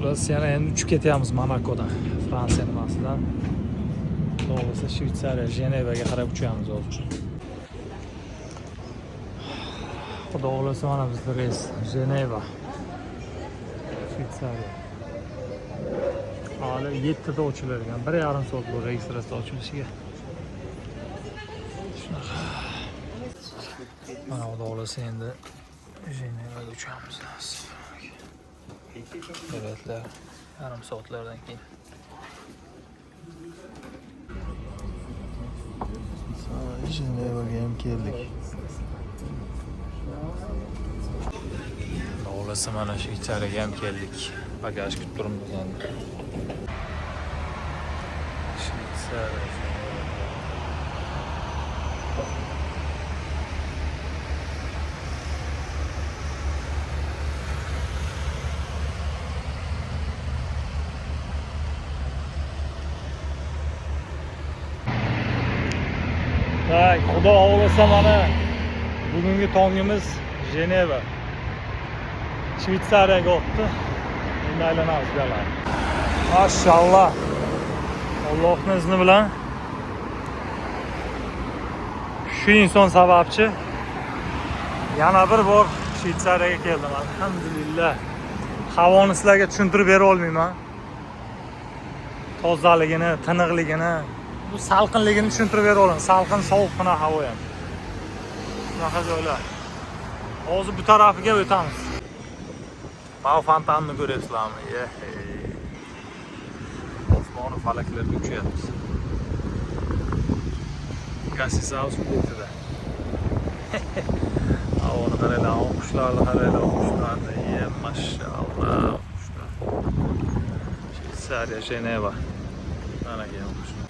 Biz yana endi uchib ketyapmiz Monakodan, Fransiya nimasidan. To'g'risi Shveysariya, Jenevaga qarab uchamiz hozir. Xudo xohlasa mana bizning reys Jeneva, Shveysariya. Hali 7 da uchilar ekan. 1,5 soat bu registratsiya ochilishiga. Shunaqa. Mana xudo xohlasa endi Jenevaga uchamiz. Biletlar yarim soatlardan keyin. Jenevaga ham keldik. Xohlasa mana Shveysariyaga ham keldik. Bagaj kutib turibmiz endi. Shveysariya. Tak, xudo xohlasa mana bugungi tongimiz Jeneva. Shveysariyaga o'tdi. Endi aylanamiz buyoqqa. Mashallah. Allohning izni bilan shu inson sababchi yana bir bor Shveysariyaga keldim. Alhamdulillah. Havoni sizlarga tushuntirib bera olmayman. Tozaligini, tiniqligini, bu salqinligini tushuntirib bera olaman. Salqin, sovuqqina havo ham. Shunaqa joylar. Hozir bu tarafiga o'tamiz. Mana fontanni ko'rasizlarmi? Osmonni falaklarga uchayapmiz. Gasisaus betida. Havoni qaranglar, qushlarni qaranglar, qushlarni. Mashallah. Qushlar. Shveysariya, Jeneva. Mana kelgan qushlar.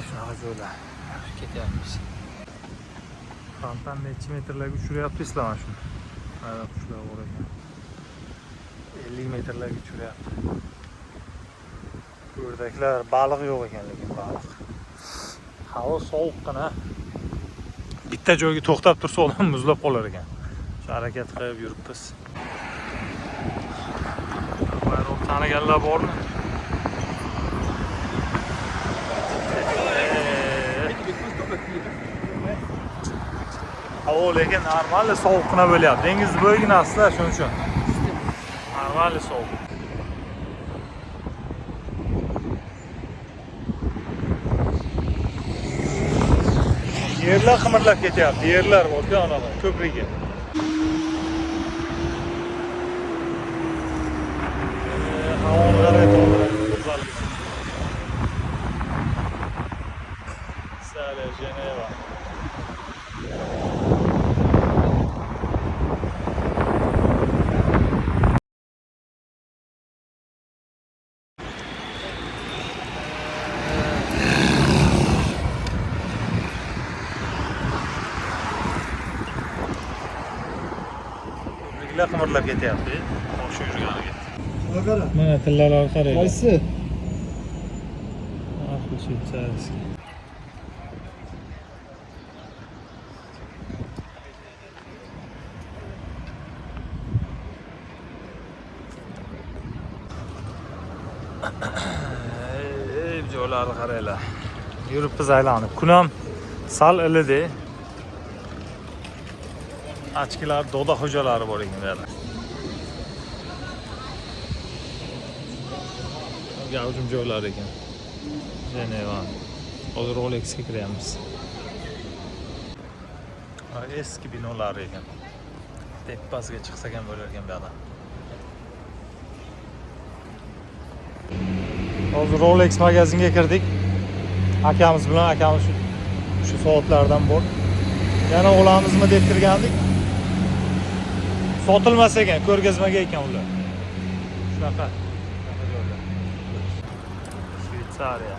Shunaqa joylar. Ketyapmiz. Fontan necha metrlarga uchiryapti mana shuni. Mana qushlar bor ekan. 50 metrlarga uchiryapti. O'rdaklar, baliq yo'q ekan lekin baliq. Havo sovuqqina. Bitta joyga to'xtab tursa odam muzlab qolar ekan. Shu harakat qilib yuribmiz. Bayroq taniganlar bormi? Havo lekin normalniy sovuqqina bo'lyapti. Dengiz bo'yginasida shuning uchun. Normalniy sovuq. Yerlar qimirlab ketyapti. Yerlar bor-ku anaqa ko'prikka. Havoni qaraydi. Shveysariya, Jeneva. Qimirlab ketyapti. Boshi yurganiga. Mana tillalar qarang. Qaysi? Bu Shveysariya. Ey, joylarni qaranglar. Yuribmiz aylanib. Kun ham sal ilidi. Achkilar, doda xo'jalari bor ekan buyoqda. Gavjum joylar ekan. Jeneva. Hozir Rolex'ga kiryapmiz. Eski binolar ekan. Tepasiga chiqsak ham bo'lar ekan buyoqda. Hozir Rolex magazinga kirdik. Akamiz bilan, akamiz shu soatlardan bor. Yana olamizmi deb kirgandik. Sotilmas ekan, ko'rgazmaga ekan ular. Shunaqa. Shveysariya.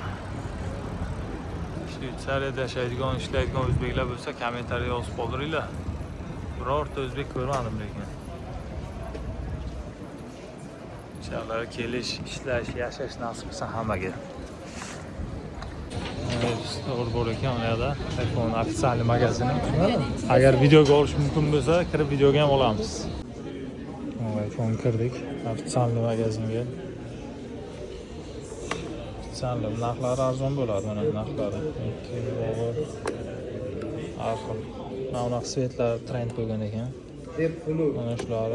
Shveysariyada yashaydigan, ishlaydigan o'zbeklar bo'lsa, kommentariy yozib qoldiringlar. Birorta o'zbek ko'rmadim lekin. Inshaalloh kelish, ishlash, yashash nasib qilsa hammaga. to'g'ri bo'lar ekan u yerda. iPhone ofitsial magazini. Agar videoga olish mumkin bo'lsa, kirib videoga ham olamiz. iPhone kirdik. Ofitsial magazinga. Ofitsial narxlari arzon bo'ladi, mana narxlari. 2 dollar. Arxil. Mana svetlar trend bo'lgan ekan. Mana shular.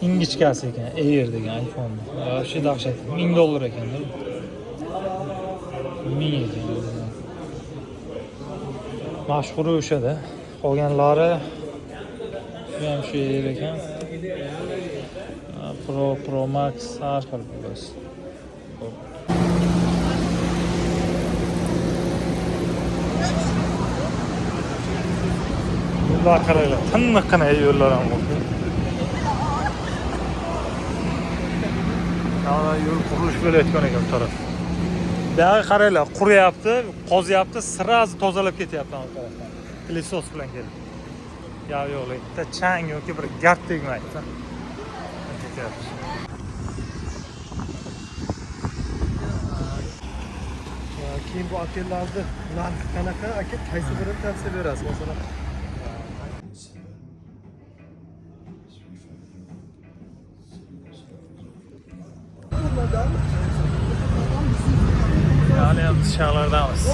Ingichkasi ekan, Air degan iPhone. Shu dahshat. 1000 dollar ekan-da. 1000 ekan. Mashhuri o'shada. Qolganlari ham shu yer ekan. Pro Max har xil bo'ladi. Yo'llar qaranglar, tiniqqina yo'llar ham bor. Yana yo'l qurilish bo'layotgan ekan bu taraf. Bu yerga qaranglar, quryapti, qozyapti, sirazi tozalab ketyapti bu tarafdan. Pilisos bilan kelib. Yo'q, bitta chang yoki bir gard tegmaydi. Ketyapti. Keyin bu otellarni narxi qanaqa? Aka, qaysi birini tavsiya berasiz? Masalan, Hali ham dışarılardamiz.